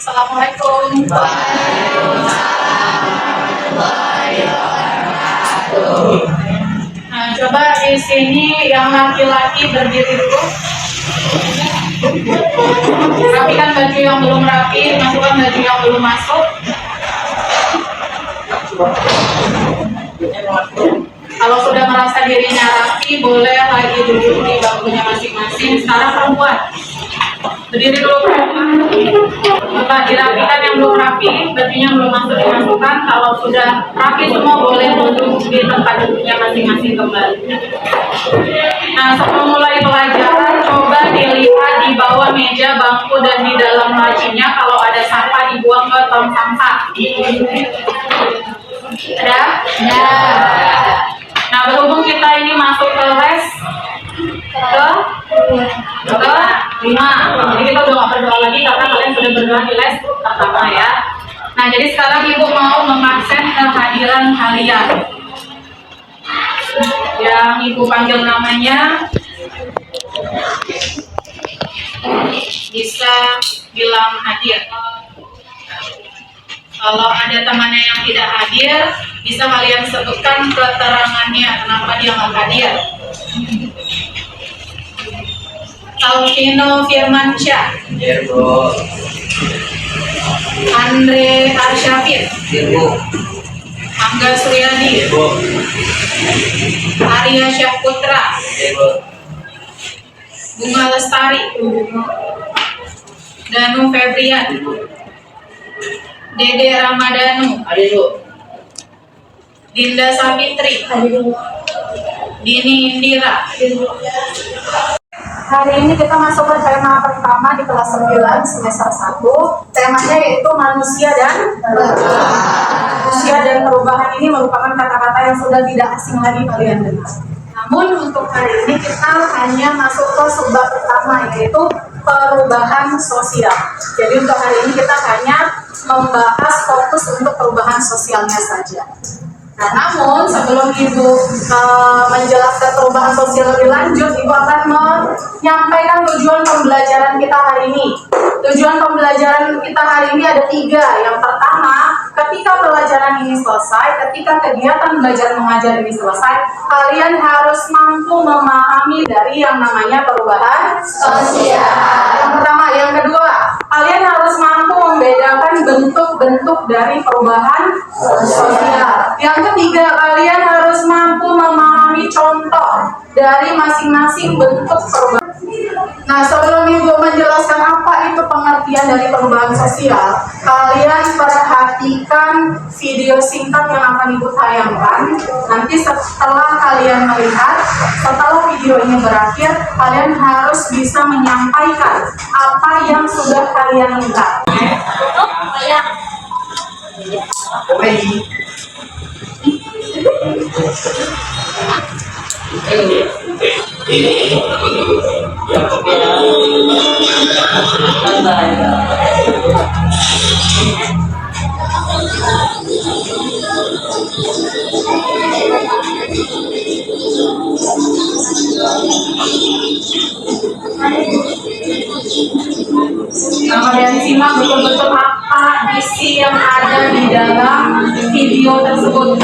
Assalamualaikum. Nah, coba di sini yang laki-laki berdiri dulu. Rapikan baju yang belum rapi, masukkan baju yang belum masuk. Kalau sudah merasa dirinya rapi, boleh lagi duduk di bangkunya masing-masing. Sekarang perempuan, berdiri dulu perempuan. Coba dirapikan yang belum rapi, bajunya belum masuk dimasukkan. Kalau sudah rapi semua, boleh duduk di tempat duduknya masing-masing kembali. Nah, sebelum mulai pelajaran, coba dilihat di bawah meja, bangku, dan di dalam lacinya. Kalau ada sampah, dibuang ke tong sampah. Ada? Ya. Nah, berhubung kita ini masuk ke les ke 5. Jadi kita udah gak berdoa lagi karena kalian sudah berdoa di les pertama ya. Nah, jadi sekarang ibu mau mengaksen kehadiran kalian. Yang ibu panggil namanya bisa bilang hadir. Kalau ada temannya yang tidak hadir, bisa kalian sebutkan keterangannya kenapa dia nggak hadir. Alvino Firmansyah, Hadir, Bu. Andre Arsyafid, Hadir, Bu. Angga Suryadi, Hadir, Bu. Arya Syahputra, Hadir, Bu. Bunga Lestari, Danu Febrian, Dede Ramadhanu, Hadir, Bu. Dinda Sapitri, Dini Indira. Hari ini kita masuk ke tema pertama di kelas 9 semester 1. Temanya yaitu manusia dan perubahan. Manusia dan perubahan ini merupakan kata-kata yang sudah tidak asing lagi kalian dengar. Namun untuk hari ini kita hanya masuk ke subbab pertama, yaitu perubahan sosial. Jadi untuk hari ini kita hanya membahas fokus untuk perubahan sosialnya saja. Nah, namun sebelum Ibu menjelaskan perubahan sosial lebih lanjut, Ibu akan menyampaikan tujuan pembelajaran kita hari ini. Tujuan pembelajaran kita hari ini ada 3. Yang pertama, ketika pelajaran ini selesai, ketika kegiatan belajar mengajar ini selesai, kalian harus mampu memahami dari yang namanya perubahan sosial. Yang pertama. Yang kedua, kalian harus mampu membedakan bentuk-bentuk dari perubahan sosial. Yang ketiga, kalian harus mampu memahami contoh dari masing-masing bentuk perubahan. Nah, sebelum Ibu menjelaskan apa itu pengertian dari perubahan sosial, kalian perhatikan video singkat yang akan Ibu tayangkan. Nanti setelah kalian melihat, setelah video ini berakhir, kalian harus bisa menyampaikan apa yang sudah kalian lihat. Nah, kalian simak betul-betul apa isi yang ada di dalam video tersebut.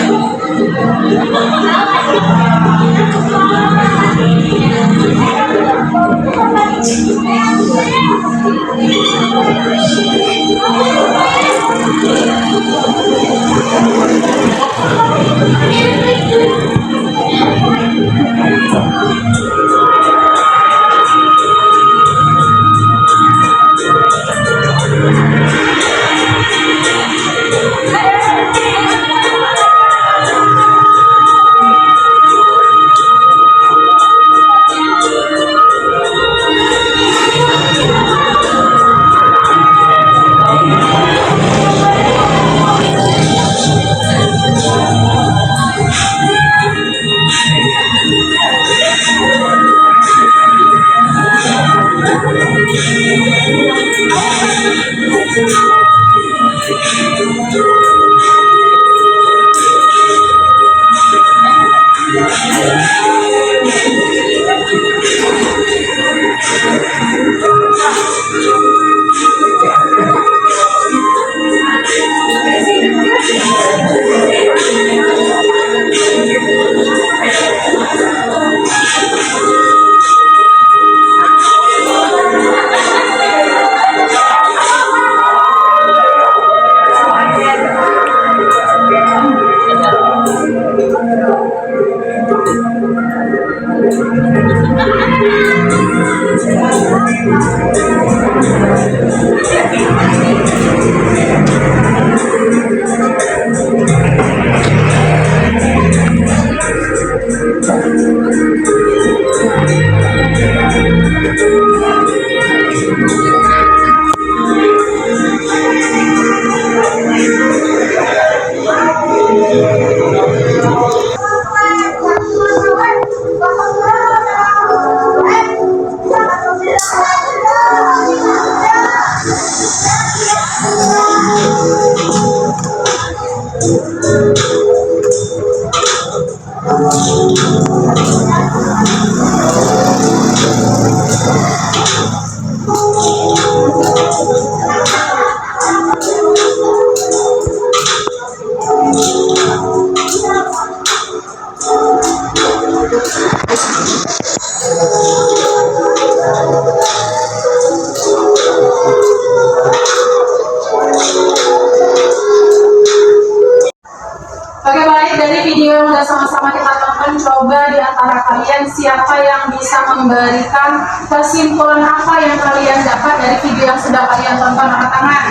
Oke, baik, dari video yang udah sama-sama kita tonton, coba di antara kalian siapa yang bisa memberikan kesimpulan apa yang kalian dapat dari video yang sudah kalian tonton? Angkat tangan.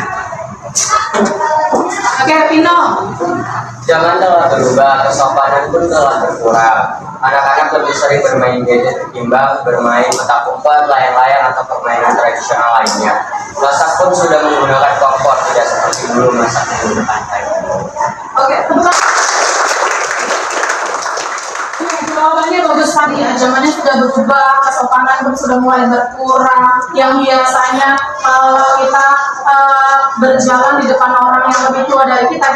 Oke, Pino. Zaman telah berubah, kesopanan pun telah berkurang. Anak-anak lebih sering bermain gadget ketimbang bermain petak umpet, layang-layang, atau permainan tradisional lainnya. Masak pun sudah menggunakan kompor, tidak seperti dulu masak di pantai. Oke, jawabannya bagus tadi ya. Zamannya sudah berubah, kesopanan pun sudah mulai berkurang. Yang biasanya kita berjalan di depan orang yang lebih tua dari kita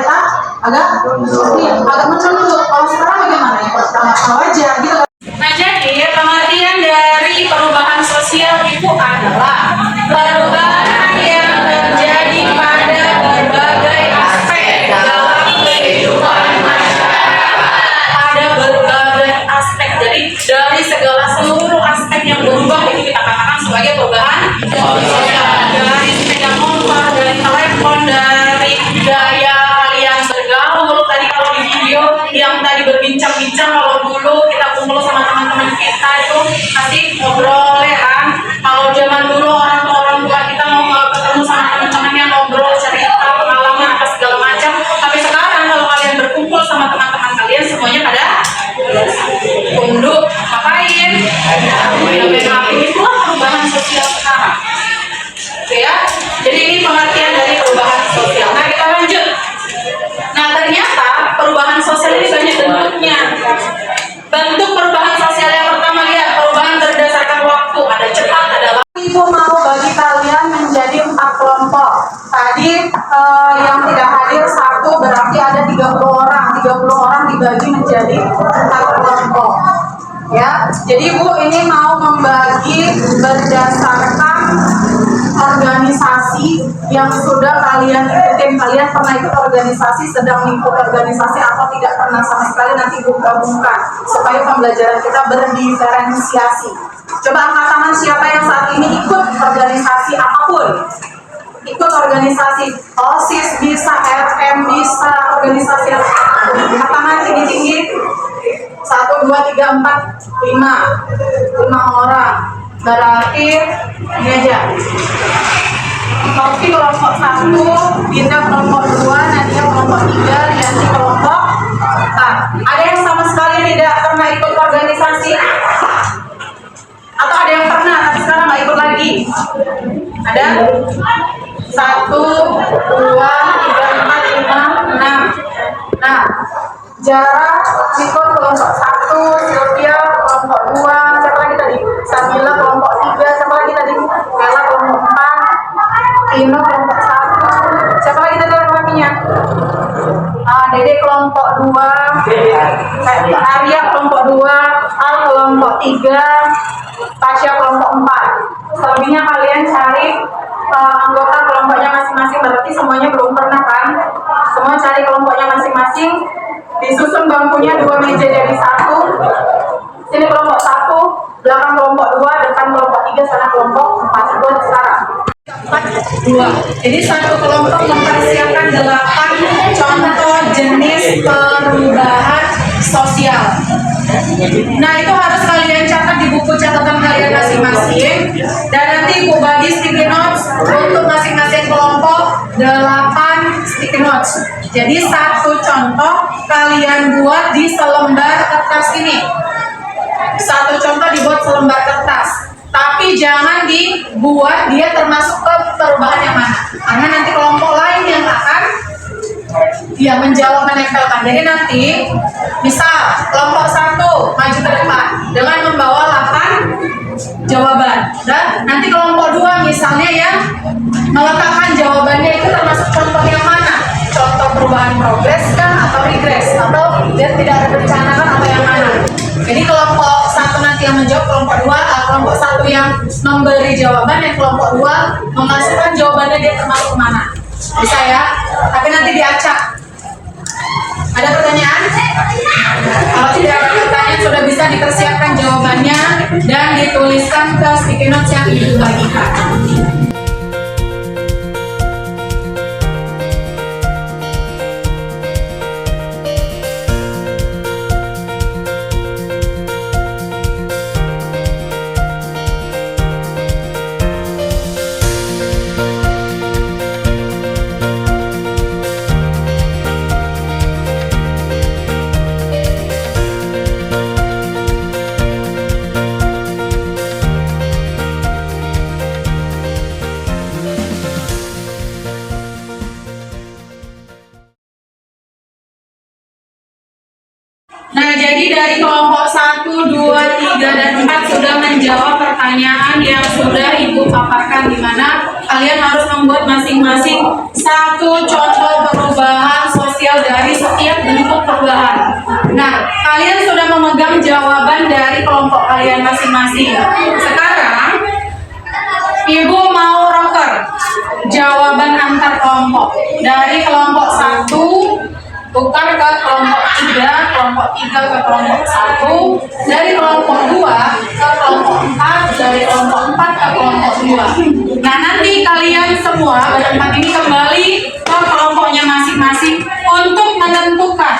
agak menunduk. Kalau sekarang bagaimana ya? Pertama aja gitu. Nah, jadi pengertian dari perubahan sosial itu adalah perubahan yang terjadi pada berbagai aspek dalam kehidupan masyarakat. Ada berbagai aspek, jadi dari seluruh aspek yang berubah itu kita katakan sebagai perubahan sosial. Dari sepeda motor, dari telepon, dari gaya kalian bergaul. Tadi kalau di video yang tadi berbincang-bincang, kalau dulu kita kumpul sama teman-teman kita itu pasti ngobrol ya kan. Kalau zaman dulu orang tua kita mau ketemu sama teman-temannya, ngobrol, cerita pengalaman apa segala macam. Tapi sekarang kalau kalian berkumpul sama teman-teman kalian semuanya pada tunduk, ngapain? Itulah perubahan sosial sekarang. Oke ya. Jadi ini pengertian dari perubahan sosial. Nah, kita lanjut. Nah, ternyata perubahan sosial ini banyak bentuknya. Bentuk perubahan sosial yang pertama, lihat, perubahan berdasarkan waktu. Ada cepat, ada lambat. Ibu mau bagi kalian menjadi 4 kelompok. Tadi yang tidak hadir 1, berarti ada 30 orang. 30 orang dibagi menjadi 4 kelompok. Ya, jadi Bu ini mau membagi berdasarkan organisasi yang sudah kalian ikutin. Kalian pernah ikut organisasi, sedang ikut organisasi, atau tidak pernah sama sekali, nanti Bu gabungkan supaya pembelajaran kita berdiferensiasi. Coba angkat tangan siapa yang saat ini ikut organisasi apapun. Ikut organisasi OSIS bisa, RM bisa, organisasi angkat tangan tinggi-tinggi. 1, 2, 3, 4, 5 orang. Berarti ini aja. Oke, kelompok 1, Dinda kelompok 2, Nadia kelompok 3, Lianti kelompok 4. Ada yang sama sekali tidak pernah ikut organisasi? Atau ada yang pernah tapi sekarang nggak ikut lagi? Ada? 1, 2, 3, 4, 5, 6. Nah, Jara ikut kelompok 1, Sylvia kelompok 2, siapa lagi tadi? Samila kelompok 3, siapa lagi tadi? Bella kelompok 4, Tino kelompok 1, siapa lagi tadi namanya? Dede kelompok 2, Arya kelompok 2, Al kelompok 3, Tasya kelompok 4. Selebihnya kalian cari anggota kelompoknya masing-masing, berarti semuanya belum pernah kan? Semua cari kelompoknya masing-masing, disusun bangkunya 2 meja jadi 1. Sini kelompok 1, belakang kelompok 2, depan kelompok 3, sana kelompok 4. Buat sekarang 2. Jadi satu kelompok mempersiapkan 8 contoh jenis perubahan sosial. Nah, itu harus kalian catat di buku catatan kalian masing-masing, dan nanti untuk masing-masing kelompok 8 sticky notes. Jadi satu contoh kalian buat di selembar kertas ini. Satu contoh dibuat selembar kertas. Tapi jangan dibuat dia termasuk ke perubahan yang mana. Karena nanti kelompok lain yang akan menjawab menempelkan. Jadi nanti misal kelompok 1 maju ke depan dengan membawa 8 jawaban. Dan nanti kelompok 2 misalnya yang meletakkan jawabannya itu termasuk contoh yang mana? Contoh perubahan progres kan atau regres atau dia tidak direncanakan atau yang mana? Jadi kelompok 1 nanti yang menjawab, kelompok 1 yang memberi jawaban, dan kelompok 2 memasukkan jawabannya dia termasuk mana. Bisa ya? Tapi nanti diacak. Ada pertanyaan? Kalau tidak ada pertanyaan, sudah bisa dipersiapkan jawabannya dan dituliskan ke sticky notes yang ibu bagikan. Nah, jadi dari kelompok 1, 2, 3, dan 4 sudah menjawab pertanyaan yang sudah Ibu paparkan, di mana kalian harus membuat masing-masing satu contoh perubahan sosial dari setiap bentuk perubahan. Nah, kalian sudah memegang jawaban dari kelompok kalian masing-masing. Sekarang, Ibu mau roker jawaban antar kelompok. Dari kelompok 1 tukar ke kelompok 3, kelompok 3 ke kelompok 1, dari kelompok 2 ke kelompok 4, dari kelompok 4 ke kelompok 2. Nah, nanti kalian semua berempat ini kembali ke kelompoknya masing-masing untuk menentukan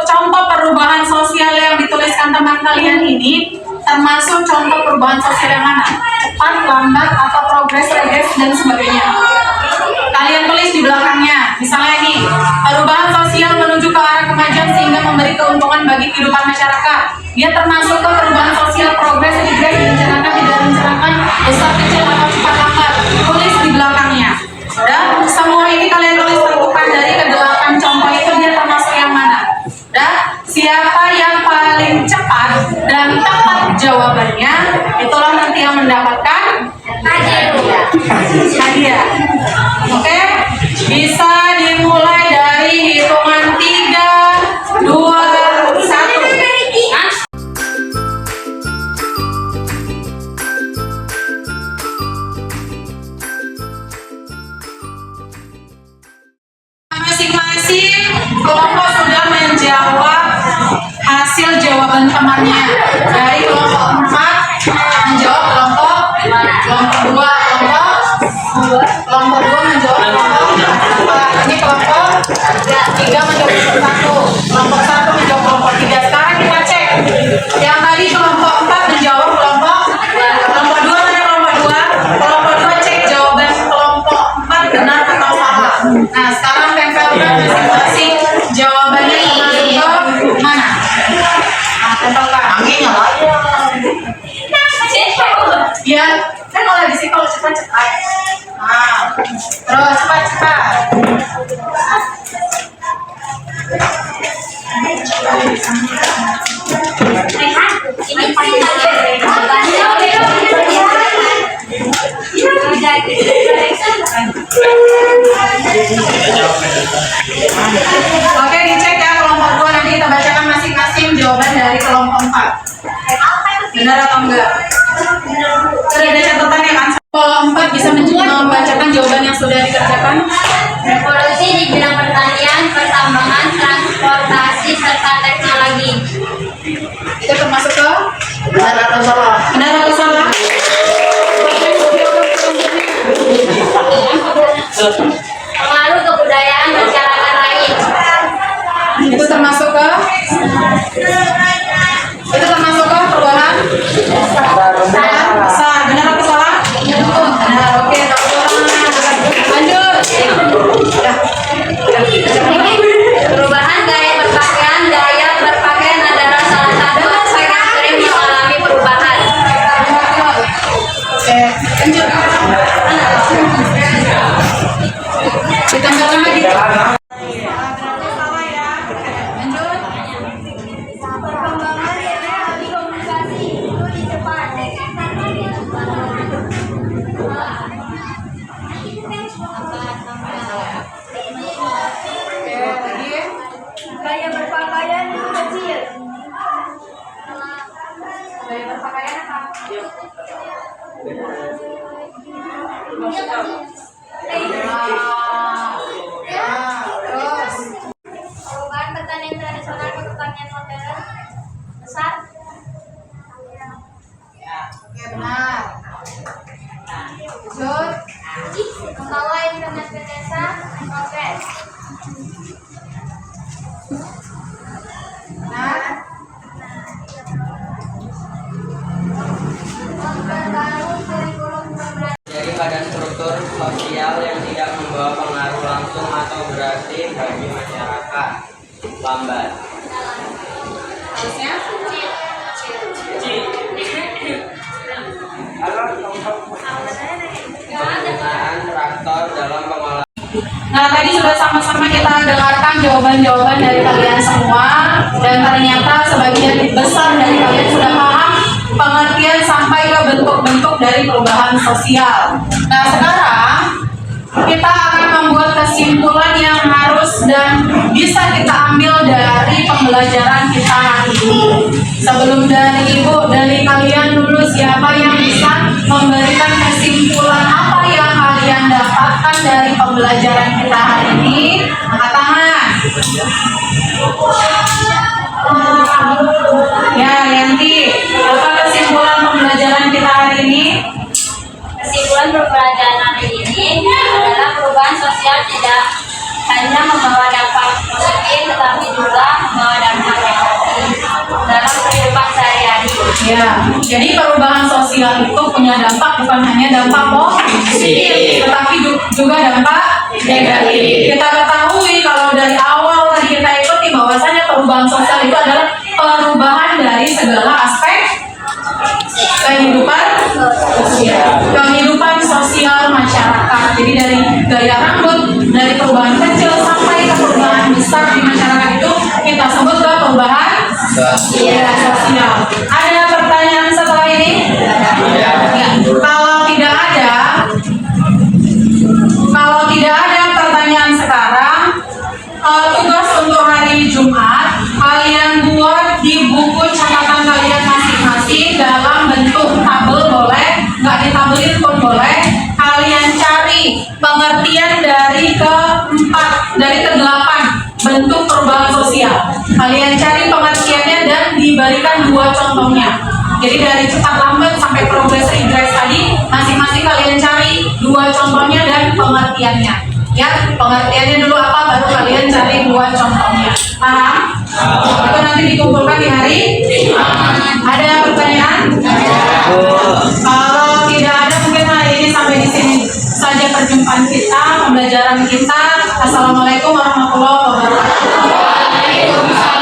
contoh perubahan sosial yang dituliskan teman kalian ini termasuk contoh perubahan sosial yang mana? Cepat, lambat, atau progres, regres, dan sebagainya. Kalian tulis di belakangnya. Misalnya nih, perubahan sosial menuju ke arah kemajuan sehingga memberi keuntungan bagi kehidupan masyarakat. Dia termasuk ke perubahan sosial, progres, regres, direncanakan, tidak direncanakan, besar, kecil, atau cepat, lambat. Tulis di belakangnya. Dan semua ini kalian tulis tentukan dari ke-8 contoh itu dia termasuk yang mana. Dan siapa yang paling cepat dan tepat jawabannya, itulah nanti yang mendapatkan hadiah. Oke, bisa dimulai dari hitungan 3, 2, 1. Masing-masing kelompok sudah menjawab hasil jawaban temannya. Dari kelompok 4 menjawab kelompok 2, kelompok 2 menjawab ini kelompok 3 menjawab kelompok 1, kelompok 1 menjawab kelompok 3. Sekarang kita cek yang tadi kelompok 4 menjawab kelompok 2, mana kelompok 2 cek jawaban kelompok 4 benar atau salah. Nah, sekarang tempelkan masing-masing jawabannya kembali ke mana. Nah, tempelkan ya, kan kalau di sini kalau cepat-cepat. Nah, terus cepat-cepat. Oke, dicek ya kelompok 2, nanti kita bacakan masing-masing jawaban dari kelompok 4. Benar atau enggak? Sudah ada catatannya kan? Kelompok 4 bisa membacakan jawaban yang sudah dikerjakan. Revolusi di bidang pertanian, pertambangan, transportasi, serta teknologi. Itu termasuk ke? Benar atau salah? Benar atau salah? Pengaruh kebudayaan masyarakat lain. Itu termasuk ke? Itu termasuk ke perubahan? Salah. Benar atau salah? Benar. Oke, tak salah. Gaya berpakaian apa? Terus Perubahan pertanian tradisional ke pertanian modern. Besar. oke benar. Lanjut. Membawa internet ke desa. Progres. Benar. Memperbarui kurikulum pembelajaran. Jadi pada struktur sosial yang tidak membawa pengaruh langsung atau berarti bagi masyarakat. Lambat. Harusnya Penggunaan traktor dalam pengolahan. Nah, tadi sudah sama-sama kita dengarkan jawaban-jawaban dari kalian semua, dan ternyata sebagian besar dari kalian sudah paham pengertian sampai ke bentuk-bentuk dari perubahan sosial. Nah, sekarang kita akan membuat kesimpulan yang harus dan bisa kita ambil dari pembelajaran kita hari ini. Sebelum dari ibu, dari kalian dulu, siapa yang bisa memberikan kesimpulan apa yang kalian dapatkan dari pembelajaran kita hari ini? Angkat tangan. Ya, Yanti, apa kesimpulan pembelajaran kita hari ini? Kesimpulan pembelajaran hari ini adalah perubahan sosial tidak hanya membawa dampak positif tetapi juga membawa dampak negatif dalam kehidupan sehari-hari. Ya, jadi perubahan sosial itu punya dampak bukan hanya dampak positif, tetapi juga dampak negatif. Kita ketahui kalau dari awal tadi kita ikuti bahwasanya perubahan sosial itu adalah perubahan dari segala aspek kehidupan sosial masyarakat. Jadi dari gaya rambut, dari perubahan kecil sampai ke perubahan besar di masyarakat itu kita sebut ke perubahan sosial. Ada pertanyaan setelah ini? Ya. Kalau tidak ada pertanyaan sekarang, tugas untuk hari Jumat kalian buat di buku catatan kalian masing-masing dalam bentuk tabel boleh, nggak ditabelin pun boleh. Kalian cari pengertian dari ke-8 bentuk perubahan sosial. Kalian cari pengertiannya dan diberikan 2 contohnya. Jadi dari cepat lambat sampai progres regress tadi, masing-masing kalian cari 2 contohnya dan pengertiannya. Ya, pengertiannya dulu apa, baru kalian cari 2 contohnya. Paham? Itu nanti dikumpulkan di hari. Ada pertanyaan? Kalau tidak ada, mungkin hari ini sampai di sini saja perjumpaan kita, pembelajaran kita. Assalamualaikum warahmatullahi wabarakatuh.